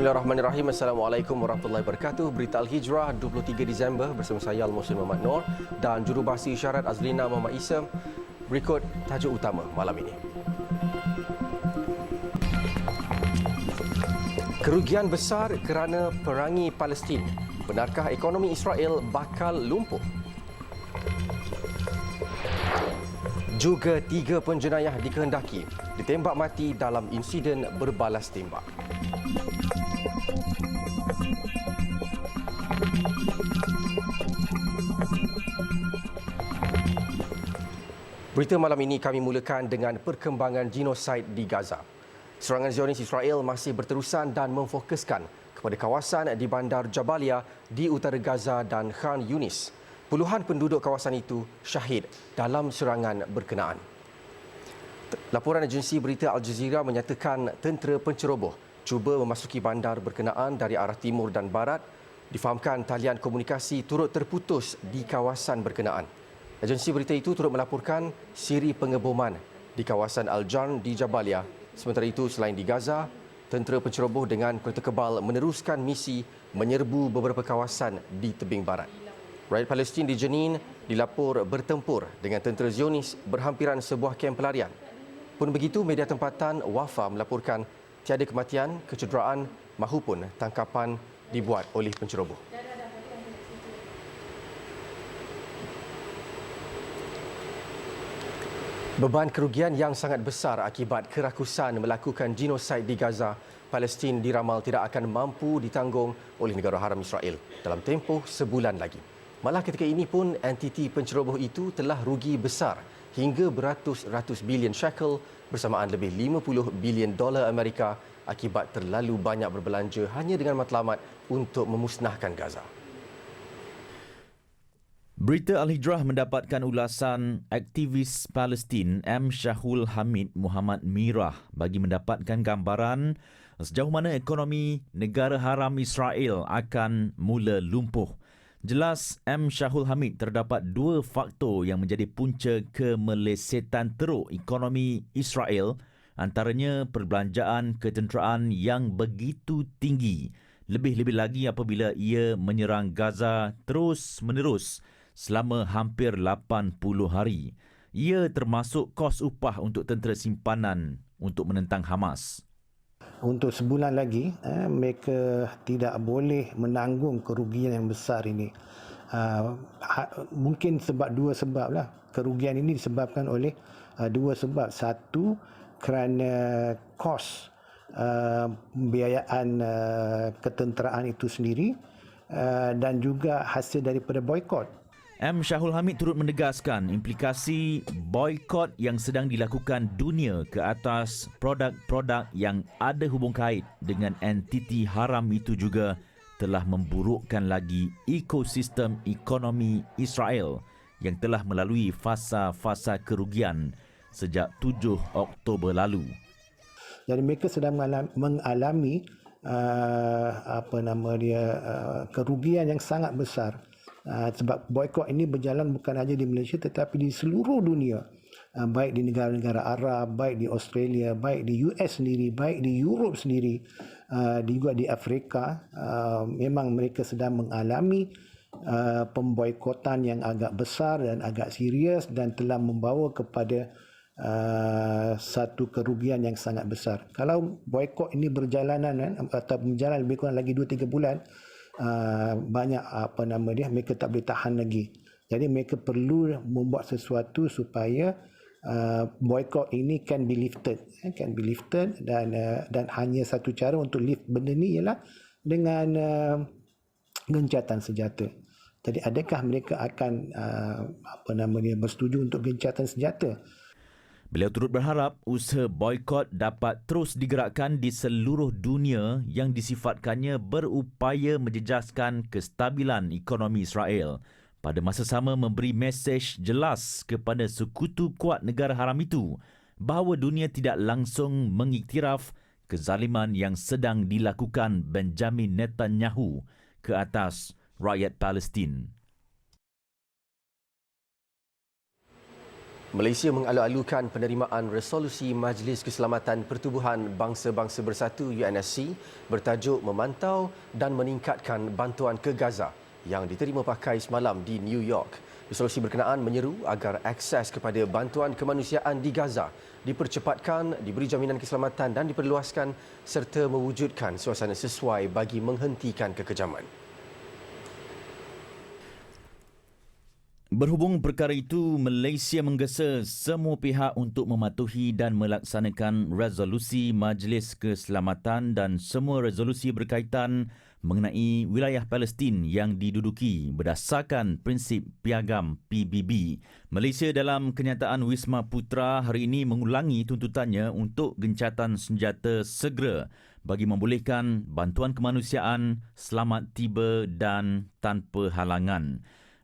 Bismillahirrahmanirrahim. Assalamualaikum warahmatullahi wabarakatuh. Berita Al-Hijrah 23 Disember bersama saya Al-Muslim Muhammad Noor dan jurubahasa isyarat Azlina Muhammad Isa. Berikut tajuk utama malam ini. Kerugian besar kerana perangi Palestin. Benarkah ekonomi Israel bakal lumpuh? Juga 3 penjenayah dikehendaki ditembak mati dalam insiden berbalas tembak. Berita malam ini kami mulakan dengan perkembangan genosid di Gaza. Serangan Zionis Israel masih berterusan dan memfokuskan kepada kawasan di Bandar Jabalia di utara Gaza dan Khan Yunis. Puluhan penduduk kawasan itu syahid dalam serangan berkenaan. Laporan agensi berita Al Jazeera menyatakan tentera penceroboh cuba memasuki bandar berkenaan dari arah timur dan barat. Difahamkan talian komunikasi turut terputus di kawasan berkenaan. Agensi berita itu turut melaporkan siri pengeboman di kawasan Al-Jarn di Jabalia. Sementara itu, selain di Gaza, tentera penceroboh dengan kereta kebal meneruskan misi menyerbu beberapa kawasan di tebing barat. Rakyat Palestin di Jenin dilapor bertempur dengan tentera Zionis berhampiran sebuah kem pelarian. Pun begitu, media tempatan Wafa melaporkan tiada kematian, kecederaan mahupun tangkapan dibuat oleh penceroboh. Beban kerugian yang sangat besar akibat kerakusan melakukan genosid di Gaza, Palestin diramal tidak akan mampu ditanggung oleh negara haram Israel dalam tempoh sebulan lagi. Malah ketika ini pun entiti penceroboh itu telah rugi besar hingga beratus-ratus bilion shekel bersamaan lebih 50 bilion dolar Amerika akibat terlalu banyak berbelanja hanya dengan matlamat untuk memusnahkan Gaza. Berita Al-Hijrah mendapatkan ulasan aktivis Palestin M. Shahul Hamid Muhammad Mirah bagi mendapatkan gambaran sejauh mana ekonomi negara haram Israel akan mula lumpuh. Jelas M. Shahul Hamid terdapat 2 faktor yang menjadi punca kemelesetan teruk ekonomi Israel, antaranya perbelanjaan ketenteraan yang begitu tinggi, lebih-lebih lagi apabila ia menyerang Gaza terus-menerus selama hampir 80 hari. Ia termasuk kos upah untuk tentera simpanan untuk menentang Hamas. Untuk sebulan lagi, mereka tidak boleh menanggung kerugian yang besar ini. Mungkin sebab 2 sebab lah. Kerugian ini disebabkan oleh 2 sebab. Satu, kerana kos pembiayaan ketenteraan itu sendiri dan juga hasil daripada boikot. M. Shahul Hamid turut menegaskan implikasi boikot yang sedang dilakukan dunia ke atas produk-produk yang ada hubung kait dengan entiti haram itu juga telah memburukkan lagi ekosistem ekonomi Israel yang telah melalui fasa-fasa kerugian sejak 7 Oktober lalu. Jadi mereka sedang mengalami kerugian yang sangat besar. Sebab boikot ini berjalan bukan saja di Malaysia tetapi di seluruh dunia, baik di negara-negara Arab, baik di Australia, baik di US sendiri, baik di Europe sendiri, juga di Afrika. Memang mereka sedang mengalami pemboikotan yang agak besar dan agak serius dan telah membawa kepada satu kerugian yang sangat besar. Kalau boikot ini berjalan lebih kurang lagi 2-3 bulan, banyak mereka tak boleh tahan lagi. Jadi mereka perlu membuat sesuatu supaya boikot ini can be lifted dan hanya satu cara untuk lift benda ni ialah dengan gencatan senjata. Jadi adakah mereka akan bersetuju untuk gencatan senjata? Beliau turut berharap usaha boikot dapat terus digerakkan di seluruh dunia yang disifatkannya berupaya menjejaskan kestabilan ekonomi Israel. Pada masa sama memberi mesej jelas kepada sekutu kuat negara haram itu bahawa dunia tidak langsung mengiktiraf kezaliman yang sedang dilakukan Benjamin Netanyahu ke atas rakyat Palestin. Malaysia mengalu-alukan penerimaan resolusi Majlis Keselamatan Pertubuhan Bangsa-Bangsa Bersatu UNSC bertajuk memantau dan meningkatkan bantuan ke Gaza yang diterima pakai semalam di New York. Resolusi berkenaan menyeru agar akses kepada bantuan kemanusiaan di Gaza dipercepatkan, diberi jaminan keselamatan dan diperluaskan serta mewujudkan suasana sesuai bagi menghentikan kekejaman. Berhubung perkara itu, Malaysia menggesa semua pihak untuk mematuhi dan melaksanakan resolusi Majlis Keselamatan dan semua resolusi berkaitan mengenai wilayah Palestin yang diduduki berdasarkan prinsip piagam PBB. Malaysia dalam kenyataan Wisma Putra hari ini mengulangi tuntutannya untuk gencatan senjata segera bagi membolehkan bantuan kemanusiaan selamat tiba dan tanpa halangan.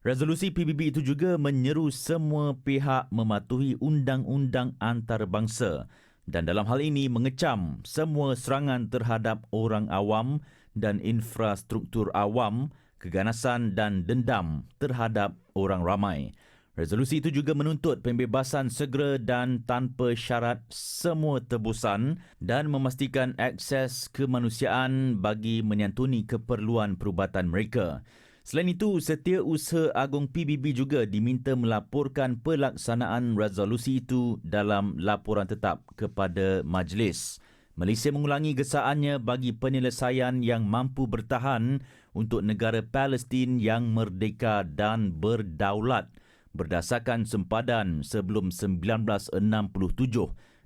Resolusi PBB itu juga menyeru semua pihak mematuhi undang-undang antarabangsa dan dalam hal ini mengecam semua serangan terhadap orang awam dan infrastruktur awam, keganasan dan dendam terhadap orang ramai. Resolusi itu juga menuntut pembebasan segera dan tanpa syarat semua tebusan dan memastikan akses kemanusiaan bagi menyantuni keperluan perubatan mereka. Selain itu, Setiausaha Agung PBB juga diminta melaporkan pelaksanaan resolusi itu dalam laporan tetap kepada Majlis. Malaysia mengulangi gesaannya bagi penyelesaian yang mampu bertahan untuk negara Palestin yang merdeka dan berdaulat berdasarkan sempadan sebelum 1967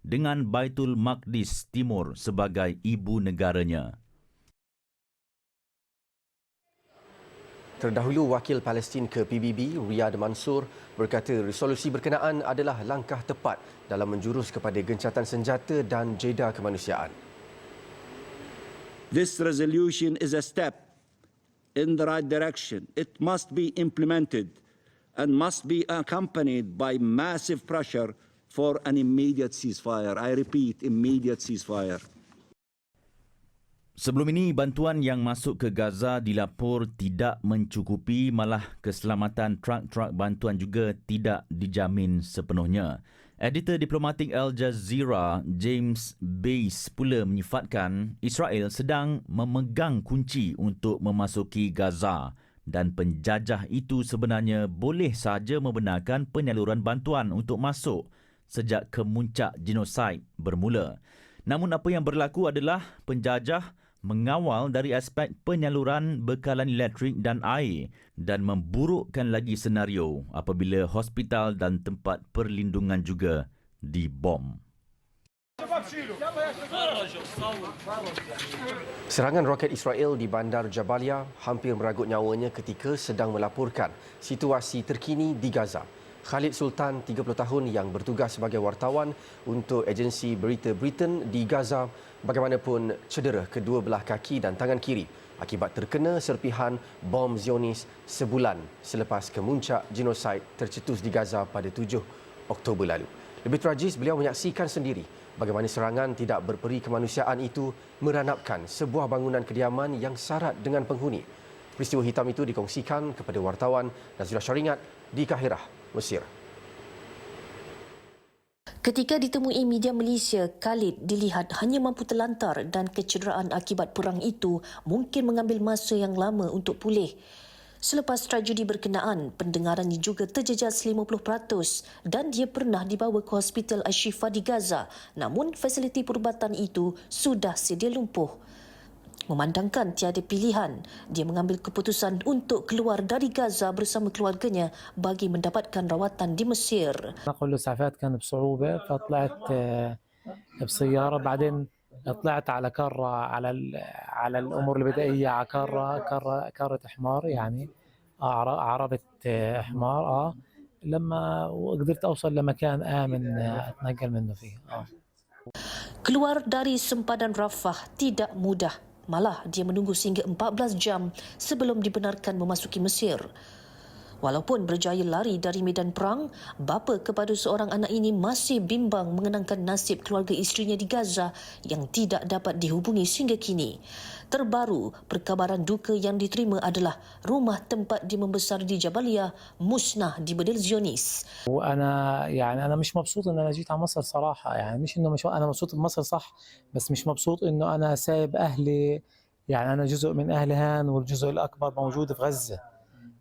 dengan Baitul Maqdis Timur sebagai ibu negaranya. Terdahulu, Wakil Palestin ke PBB, Riyad Mansur, berkata resolusi berkenaan adalah langkah tepat dalam menjurus kepada gencatan senjata dan jeda kemanusiaan. This resolution is a step in the right direction. It must be implemented and must be accompanied by massive pressure for an immediate ceasefire. I repeat, immediate ceasefire. Sebelum ini, bantuan yang masuk ke Gaza dilapor tidak mencukupi, malah keselamatan truk-truk bantuan juga tidak dijamin sepenuhnya. Editor diplomatik Al Jazeera, James Bass pula menyifatkan Israel sedang memegang kunci untuk memasuki Gaza dan penjajah itu sebenarnya boleh sahaja membenarkan penyaluran bantuan untuk masuk sejak kemuncak genosid bermula. Namun apa yang berlaku adalah penjajah mengawal dari aspek penyaluran bekalan elektrik dan air dan memburukkan lagi senario apabila hospital dan tempat perlindungan juga dibom. Serangan roket Israel di bandar Jabalia hampir meragut nyawanya ketika sedang melaporkan situasi terkini di Gaza. Khalid Sultan, 30 tahun yang bertugas sebagai wartawan untuk agensi berita Britain di Gaza, bagaimanapun cedera kedua belah kaki dan tangan kiri akibat terkena serpihan bom Zionis sebulan selepas kemuncak genosid tercetus di Gaza pada 7 Oktober lalu. Lebih tragis, beliau menyaksikan sendiri bagaimana serangan tidak berperi kemanusiaan itu meranapkan sebuah bangunan kediaman yang syarat dengan penghuni. Peristiwa hitam itu dikongsikan kepada wartawan Nazira Syaringat di Kahirah, Mesir. Ketika ditemui media Malaysia, Khalid dilihat hanya mampu terlantar dan kecederaan akibat perang itu mungkin mengambil masa yang lama untuk pulih. Selepas tragedi berkenaan, pendengarannya juga terjejas 50% dan dia pernah dibawa ke Hospital Al-Shifa di Gaza. Namun, fasiliti perubatan itu sudah sedia lumpuh. Memandangkan tiada pilihan, dia mengambil keputusan untuk keluar dari Gaza bersama keluarganya bagi mendapatkan rawatan di Mesir. نقل الإسعافات كان بصعوبة فطلعت بسيارة بعدين طلعت على كرة على الأمور البدائية على كرة حمار يعني عربة حمار لما قدرت أوصل لمكان آمن أتنقل منه فيه. Keluar dari sempadan Rafah tidak mudah. Malah dia menunggu sehingga 14 jam sebelum dibenarkan memasuki Mesir. Walaupun berjaya lari dari medan perang, bapa kepada seorang anak ini masih bimbang mengenangkan nasib keluarga isterinya di Gaza yang tidak dapat dihubungi sehingga kini. Terbaru, perkabaran duka yang diterima adalah rumah tempat dia membesar di Jabalia musnah di bedil Zionis. وانا مش مبسوط ان انا جيت على مصر صراحه، يعني مش انه مش انا مبسوط بمصر صح، بس مش مبسوط انه انا سايب اهلي، يعني انا جزء من اهلي هان والجزء الاكبر موجود في غزه،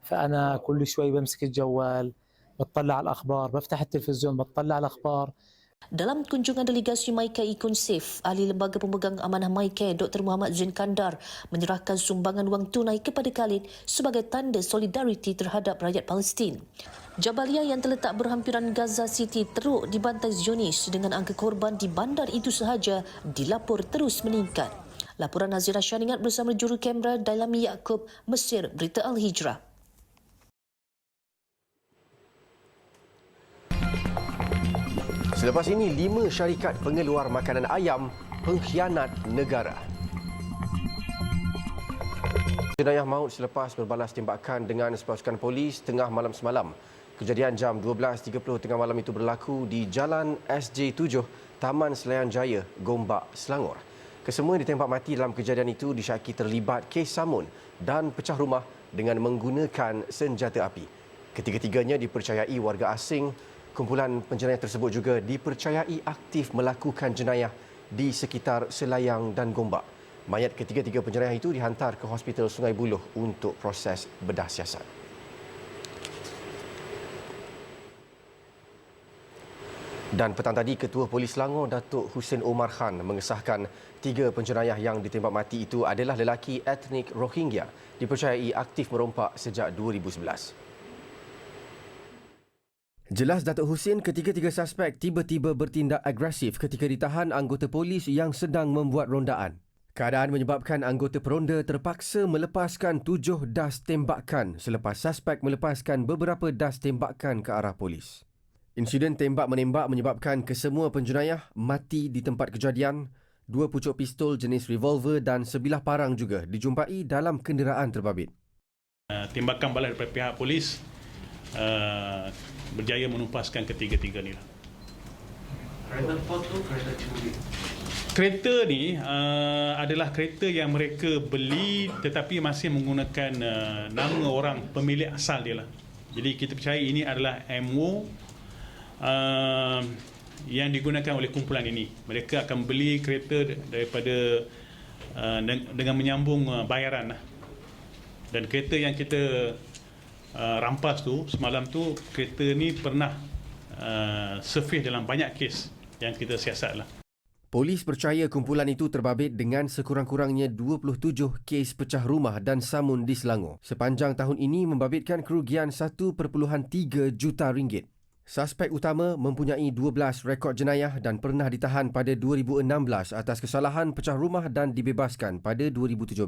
فانا كل شوي بمسك الجوال بطلع على الاخبار، بفتح التلفزيون بطلع على الاخبار. Dalam kunjungan delegasi MyCare Ikon Safe, ahli lembaga pemegang amanah MyCare Dr. Muhammad Zain Kandar menyerahkan sumbangan wang tunai kepada Khalid sebagai tanda solidariti terhadap rakyat Palestin. Jabalia yang terletak berhampiran Gaza City teruk dibantai Zionis dengan angka korban di bandar itu sahaja dilapor terus meningkat. Laporan Nazira Syaningat bersama juru kamera Dailami Yaakob, Mesir, Berita Al-Hijrah. Selepas ini, 5 syarikat pengeluar makanan ayam pengkhianat negara. Jenayah maut selepas berbalas tembakan dengan pasukan polis tengah malam semalam. Kejadian jam 12.30 tengah malam itu berlaku di Jalan SJ7, Taman Selayan Jaya, Gombak, Selangor. Kesemua ditembak mati dalam kejadian itu disyaki terlibat kes samun dan pecah rumah dengan menggunakan senjata api. Ketiga-tiganya dipercayai warga asing. Kumpulan penjenayah tersebut juga dipercayai aktif melakukan jenayah di sekitar Selayang dan Gombak. Mayat ketiga-tiga penjenayah itu dihantar ke Hospital Sungai Buloh untuk proses bedah siasat. Dan petang tadi, Ketua Polis Selangor Datuk Hussein Omar Khan mengesahkan 3 penjenayah yang ditembak mati itu adalah lelaki etnik Rohingya dipercayai aktif merompak sejak 2011. Jelas Datuk Hussein, ketiga-tiga suspek tiba-tiba bertindak agresif ketika ditahan anggota polis yang sedang membuat rondaan. Keadaan menyebabkan anggota peronda terpaksa melepaskan 7 das tembakan selepas suspek melepaskan beberapa das tembakan ke arah polis. Insiden tembak-menembak menyebabkan kesemua penjenayah mati di tempat kejadian. 2 pucuk pistol jenis revolver dan sebilah parang juga dijumpai dalam kenderaan terbabit. Tembakan balas daripada pihak polis berjaya menumpaskan ketiga-tiga ni lah. Kereta pot tu kereta curi. Kereta ni adalah kereta yang mereka beli tetapi masih menggunakan nama orang pemilik asal dia lah. Jadi kita percaya ini adalah MO yang digunakan oleh kumpulan ini. Mereka akan beli kereta daripada dengan menyambung bayaran lah. Dan kereta yang kita rampas tu semalam tu, kereta ni pernah servis dalam banyak kes yang kita siasat lah. Polis percaya kumpulan itu terbabit dengan sekurang-kurangnya 27 kes pecah rumah dan samun di Selangor. Sepanjang tahun ini membabitkan kerugian 1.3 juta ringgit. Suspek utama mempunyai 12 rekod jenayah dan pernah ditahan pada 2016 atas kesalahan pecah rumah dan dibebaskan pada 2017.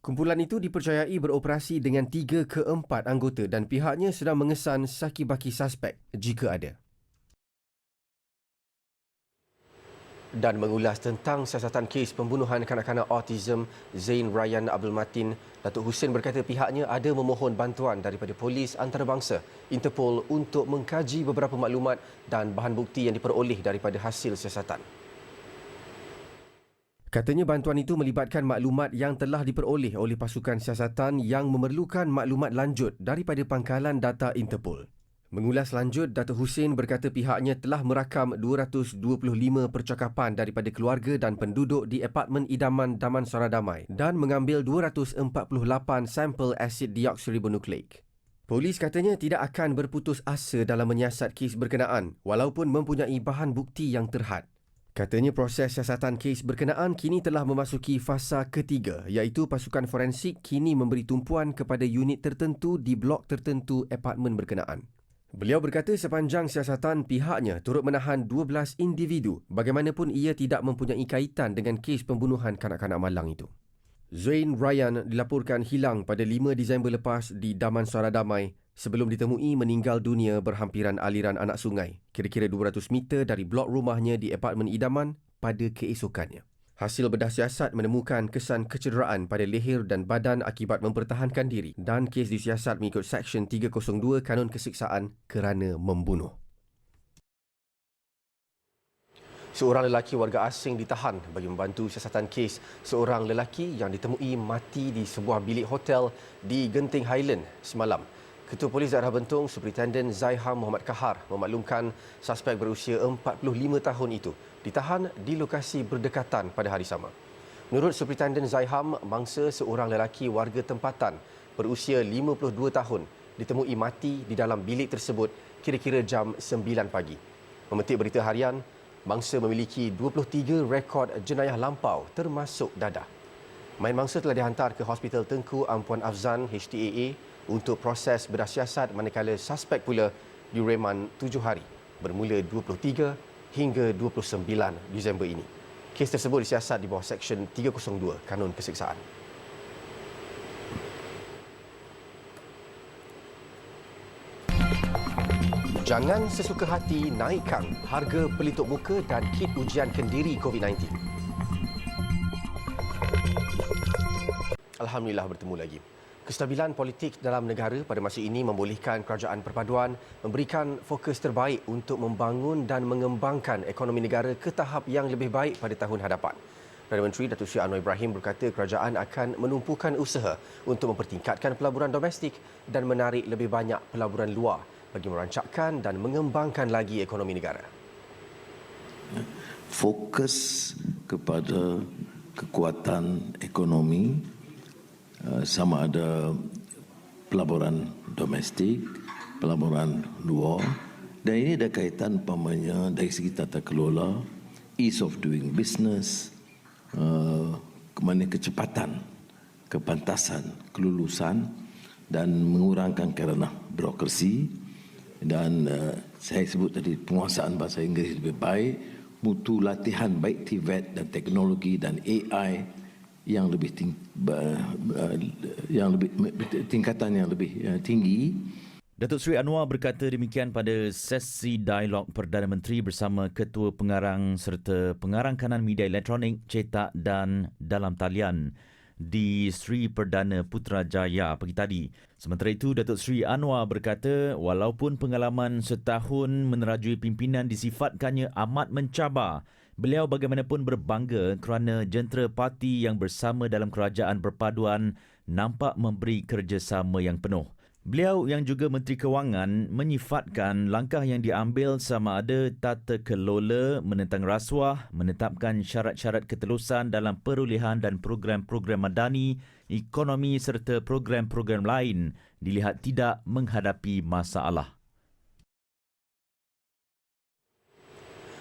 Kumpulan itu dipercayai beroperasi dengan 3 ke 4 anggota dan pihaknya sedang mengesan saki-baki suspek jika ada. Dan mengulas tentang siasatan kes pembunuhan kanak-kanak autism Zain Ryan Abdul Matin, Datuk Hussein berkata pihaknya ada memohon bantuan daripada polis antarabangsa Interpol untuk mengkaji beberapa maklumat dan bahan bukti yang diperoleh daripada hasil siasatan. Katanya bantuan itu melibatkan maklumat yang telah diperoleh oleh pasukan siasatan yang memerlukan maklumat lanjut daripada pangkalan data Interpol. Mengulas lanjut, Datuk Hussein berkata pihaknya telah merakam 225 percakapan daripada keluarga dan penduduk di apartmen idaman Damansara Damai dan mengambil 248 sampel asid deoksiribonukleik. Polis katanya tidak akan berputus asa dalam menyiasat kes berkenaan walaupun mempunyai bahan bukti yang terhad. Katanya proses siasatan kes berkenaan kini telah memasuki fasa ketiga iaitu pasukan forensik kini memberi tumpuan kepada unit tertentu di blok tertentu apartmen berkenaan. Beliau berkata sepanjang siasatan pihaknya turut menahan 12 individu bagaimanapun ia tidak mempunyai kaitan dengan kes pembunuhan kanak-kanak malang itu. Zain Ryan dilaporkan hilang pada 5 Disember lepas di Damansara Damai sebelum ditemui meninggal dunia berhampiran aliran anak sungai kira-kira 200 meter dari blok rumahnya di apartmen idaman pada keesokannya. Hasil bedah siasat menemukan kesan kecederaan pada leher dan badan akibat mempertahankan diri dan kes disiasat mengikut Seksyen 302 Kanun Keseksaan kerana membunuh. Seorang lelaki warga asing ditahan bagi membantu siasatan kes seorang lelaki yang ditemui mati di sebuah bilik hotel di Genting Highland semalam. Ketua Polis Daerah Bentong, Superintenden Zaiham Muhammad Kahar memaklumkan suspek berusia 45 tahun itu ditahan di lokasi berdekatan pada hari sama. Menurut Superintenden Zaiham, mangsa seorang lelaki warga tempatan berusia 52 tahun ditemui mati di dalam bilik tersebut kira-kira jam 9 pagi. Memetik berita harian, mangsa memiliki 23 rekod jenayah lampau termasuk dadah. Main mangsa telah dihantar ke Hospital Tengku Ampuan Afzan HTAA untuk proses bedah siasat, manakala suspek pula direman 7 hari bermula 23 hingga 29 Disember ini. Kes tersebut disiasat di bawah Seksyen 302 Kanun Keseksaan. Jangan sesuka hati naikkan harga pelitup muka dan kit ujian kendiri COVID-19. Alhamdulillah bertemu lagi. Kestabilan politik dalam negara pada masa ini membolehkan kerajaan perpaduan memberikan fokus terbaik untuk membangun dan mengembangkan ekonomi negara ke tahap yang lebih baik pada tahun hadapan. Perdana Menteri Datuk Seri Anwar Ibrahim berkata kerajaan akan menumpukan usaha untuk mempertingkatkan pelaburan domestik dan menarik lebih banyak pelaburan luar bagi merancangkan dan mengembangkan lagi ekonomi negara. Fokus kepada kekuatan ekonomi, sama ada pelaburan domestik, pelaburan luar, dan ini ada kaitan umpamanya dari segi tata kelola, ease of doing business, kemana kecepatan, kepantasan, kelulusan dan mengurangkan kerana birokrasi, dan saya sebut tadi penguasaan bahasa Inggeris lebih baik, mutu latihan baik TVET dan teknologi dan AI yang lebih tingkatan yang lebih tinggi. Datuk Seri Anwar berkata demikian pada sesi dialog Perdana Menteri bersama Ketua Pengarang serta Pengarang Kanan Media Elektronik, Cetak dan Dalam Talian di Sri Perdana Putrajaya pagi tadi. Sementara itu, Datuk Seri Anwar berkata walaupun pengalaman setahun menerajui pimpinan disifatkannya amat mencabar, beliau bagaimanapun berbangga kerana jentera parti yang bersama dalam kerajaan perpaduan nampak memberi kerjasama yang penuh. Beliau yang juga Menteri Kewangan menyifatkan langkah yang diambil sama ada tata kelola, menentang rasuah, menetapkan syarat-syarat ketelusan dalam perolehan dan program-program madani, ekonomi serta program-program lain dilihat tidak menghadapi masalah.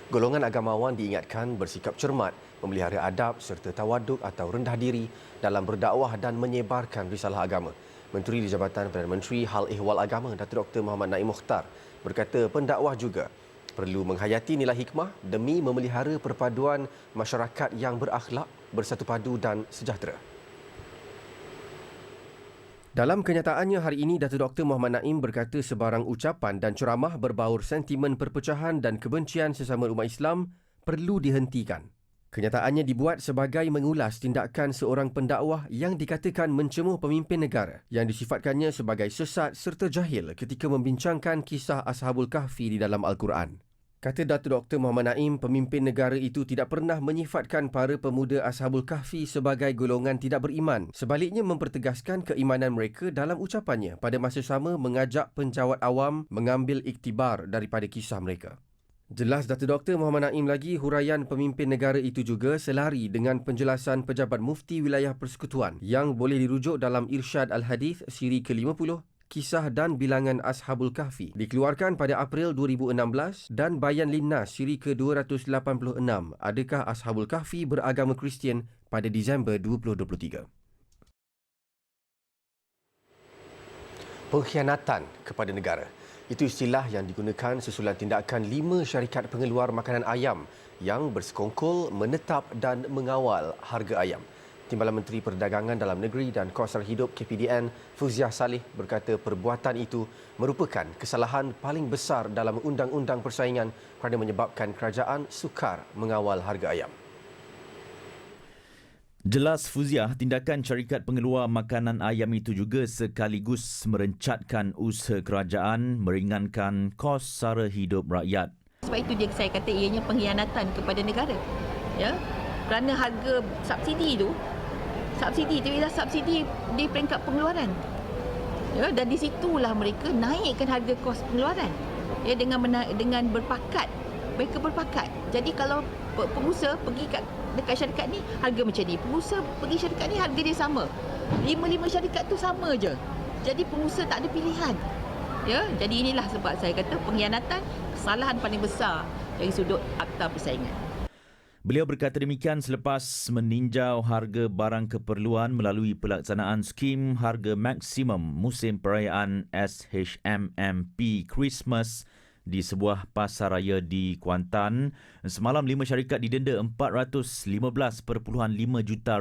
Golongan agamawan diingatkan bersikap cermat, memelihara adab serta tawaduk atau rendah diri dalam berdakwah dan menyebarkan risalah agama. Menteri di Jabatan Perdana Menteri Hal Ehwal Agama Datuk Dr. Muhammad Naim Mokhtar berkata pendakwah juga perlu menghayati nilai hikmah demi memelihara perpaduan masyarakat yang berakhlak, bersatu padu dan sejahtera. Dalam kenyataannya hari ini, Datuk Dr. Muhammad Naim berkata sebarang ucapan dan ceramah berbaur sentimen perpecahan dan kebencian sesama umat Islam perlu dihentikan. Kenyataannya dibuat sebagai mengulas tindakan seorang pendakwah yang dikatakan mencemuh pemimpin negara yang disifatkannya sebagai sesat serta jahil ketika membincangkan kisah Ashabul Kahfi di dalam Al-Quran. Kata Datuk Dr. Muhammad Naim, pemimpin negara itu tidak pernah menyifatkan para pemuda Ashabul Kahfi sebagai golongan tidak beriman. Sebaliknya mempertegaskan keimanan mereka dalam ucapannya pada masa sama mengajak penjawat awam mengambil iktibar daripada kisah mereka. Jelas Datuk Dr. Muhammad Naim lagi, huraian pemimpin negara itu juga selari dengan penjelasan Pejabat Mufti Wilayah Persekutuan yang boleh dirujuk dalam Irsyad Al-Hadith siri ke-50, Kisah dan Bilangan Ashabul Kahfi, dikeluarkan pada April 2016 dan Bayan Linnas siri ke-286, Adakah Ashabul Kahfi beragama Kristian pada Disember 2023. Pengkhianatan kepada negara. Itu istilah yang digunakan sesudah tindakan 5 syarikat pengeluar makanan ayam yang bersekongkol menetap dan mengawal harga ayam. Timbalan Menteri Perdagangan Dalam Negeri dan Kos Sara Hidup KPDN, Fuziah Saleh berkata perbuatan itu merupakan kesalahan paling besar dalam Undang-Undang Persaingan kerana menyebabkan kerajaan sukar mengawal harga ayam. Jelas Fuziah, tindakan syarikat pengeluar makanan ayam itu juga sekaligus merencatkan usaha kerajaan meringankan kos sara hidup rakyat. Sebab itu saya kata ianya pengkhianatan kepada negara. Ya. Kerana harga subsidi itu ialah subsidi di peringkat pengeluaran. Ya, dan di situlah mereka naikkan harga kos pengeluaran. Ya, dengan berpakat. Mereka berpakat. Jadi kalau pengusaha pergi dekat syarikat ni, harga macam ni. Pengusaha pergi syarikat ni, harga dia sama. 5 syarikat tu sama je. Jadi pengusaha tak ada pilihan. Ya, jadi inilah sebab saya kata pengkhianatan, kesalahan paling besar dari sudut Akta Persaingan. Beliau berkata demikian selepas meninjau harga barang keperluan melalui pelaksanaan skim harga maksimum musim perayaan SHMMP Christmas di sebuah pasaraya di Kuantan. Semalam 5 syarikat didenda RM415.5 juta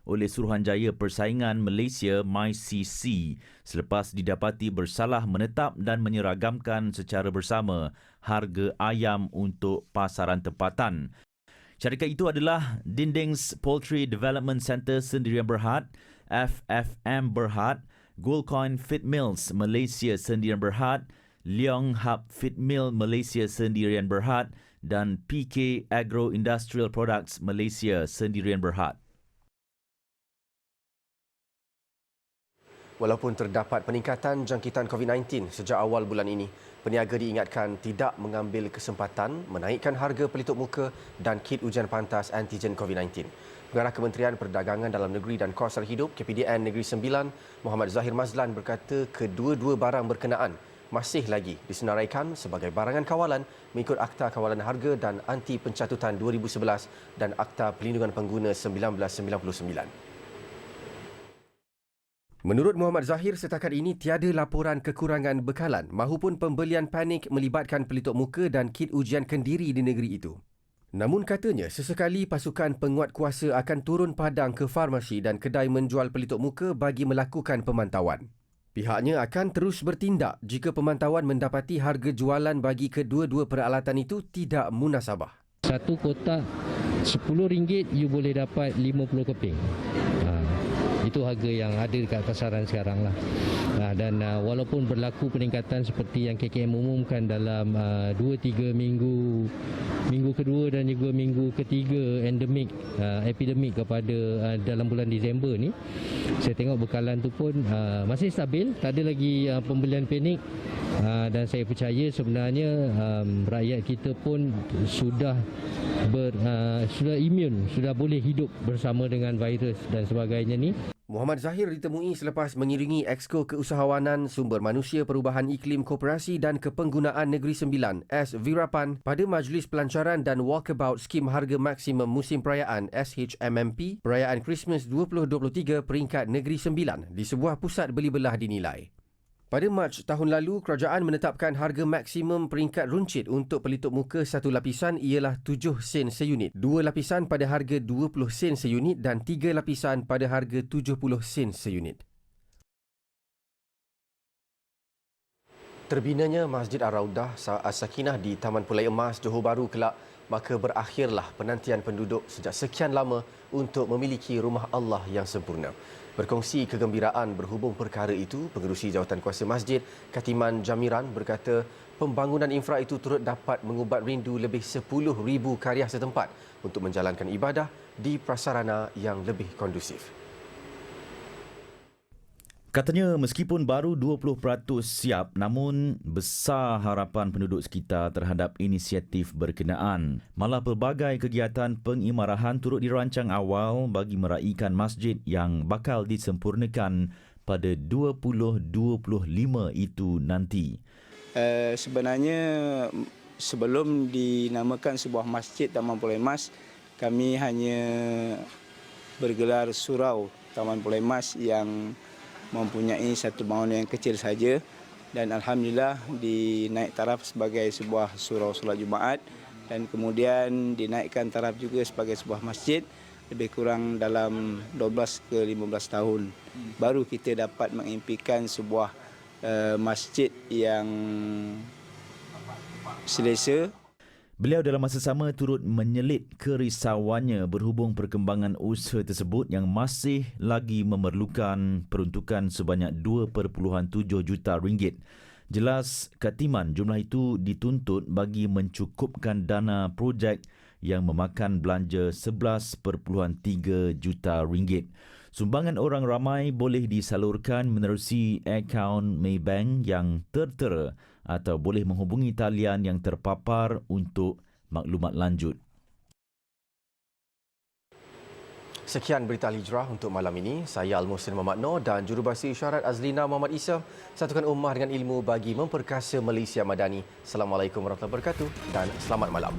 oleh Suruhanjaya Persaingan Malaysia MyCC selepas didapati bersalah menetap dan menyeragamkan secara bersama harga ayam untuk pasaran tempatan. Syarikat itu adalah Dindings Poultry Development Centre Sendirian Berhad, FFM Berhad, Goldcoin Feed Mills Malaysia Sendirian Berhad, Leong Hub Feed Mill Malaysia Sendirian Berhad dan PK Agro Industrial Products Malaysia Sendirian Berhad. Walaupun terdapat peningkatan jangkitan COVID-19 sejak awal bulan ini, peniaga diingatkan tidak mengambil kesempatan menaikkan harga pelitup muka dan kit ujian pantas antigen COVID-19. Pengarah Kementerian Perdagangan Dalam Negeri dan Kos Sara Hidup KPDN Negeri Sembilan, Muhammad Zahir Mazlan berkata kedua-dua barang berkenaan masih lagi disenaraikan sebagai barangan kawalan mengikut Akta Kawalan Harga dan Anti Pencatutan 2011 dan Akta Pelindungan Pengguna 1999. Menurut Muhammad Zahir, setakat ini tiada laporan kekurangan bekalan mahupun pembelian panik melibatkan pelitup muka dan kit ujian kendiri di negeri itu. Namun katanya, sesekali pasukan penguat kuasa akan turun padang ke farmasi dan kedai menjual pelitup muka bagi melakukan pemantauan. Pihaknya akan terus bertindak jika pemantauan mendapati harga jualan bagi kedua-dua peralatan itu tidak munasabah. Satu kotak RM10 you boleh dapat 50 keping. Itu harga yang ada dekat pasaran sekarang lah. Dan walaupun berlaku peningkatan seperti yang KKM umumkan dalam 2-3 minggu kedua dan juga minggu ketiga epidemik kepada dalam bulan Disember ni, saya tengok bekalan tu pun masih stabil, tak ada lagi pembelian panik. Dan saya percaya sebenarnya rakyat kita pun sudah imun, sudah boleh hidup bersama dengan virus dan sebagainya ni. Muhammad Zahir ditemui selepas mengiringi Exko Keusahawanan Sumber Manusia Perubahan Iklim Koperasi dan Kepenggunaan Negeri Sembilan S. Virapan pada Majlis Pelancaran dan Walkabout Skim Harga Maksimum Musim Perayaan SHMMP Perayaan Christmas 2023 peringkat Negeri Sembilan di sebuah pusat beli belah dinilai. Pada Mac tahun lalu, kerajaan menetapkan harga maksimum peringkat runcit untuk pelitup muka satu lapisan ialah 7 sen seunit, dua lapisan pada harga 20 sen seunit dan 3 lapisan pada harga 70 sen seunit. Terbinanya Masjid Ar-Raudah As-Sakinah di Taman Pulai Emas, Johor Bahru kelak, maka berakhirlah penantian penduduk sejak sekian lama untuk memiliki rumah Allah yang sempurna. Berkongsi kegembiraan berhubung perkara itu, Pengerusi Jawatankuasa Masjid, Katiman Jamiran berkata pembangunan infra itu turut dapat mengubat rindu lebih 10,000 karya setempat untuk menjalankan ibadah di prasarana yang lebih kondusif. Katanya meskipun baru 20% siap, namun besar harapan penduduk sekitar terhadap inisiatif berkenaan. Malah pelbagai kegiatan pengimarahan turut dirancang awal bagi meraihkan masjid yang bakal disempurnakan pada 2025 itu nanti. Sebenarnya sebelum dinamakan sebuah masjid Taman Pulai Emas, kami hanya bergelar surau Taman Pulai Emas yang mempunyai satu bangunan yang kecil saja, dan alhamdulillah dinaik taraf sebagai sebuah surau solat Jumaat dan kemudian dinaikkan taraf juga sebagai sebuah masjid lebih kurang dalam 12 ke 15 tahun. Baru kita dapat mengimpikan sebuah masjid yang selesa. Beliau dalam masa sama turut menyelit kerisauannya berhubung perkembangan usaha tersebut yang masih lagi memerlukan peruntukan sebanyak 2.7 juta ringgit. Jelas katiman jumlah itu dituntut bagi mencukupkan dana projek yang memakan belanja 11.3 juta ringgit. Sumbangan orang ramai boleh disalurkan menerusi akaun Maybank yang tertera atau boleh menghubungi talian yang terpapar untuk maklumat lanjut. Sekian berita Al-Hijrah untuk malam ini. Saya Al-Muhsin Muhammad Noor dan jurubahasa isyarat Azlina Muhammad Isa. Satukan ummah dengan ilmu bagi memperkasa Malaysia Madani. Assalamualaikum warahmatullahi wabarakatuh dan selamat malam.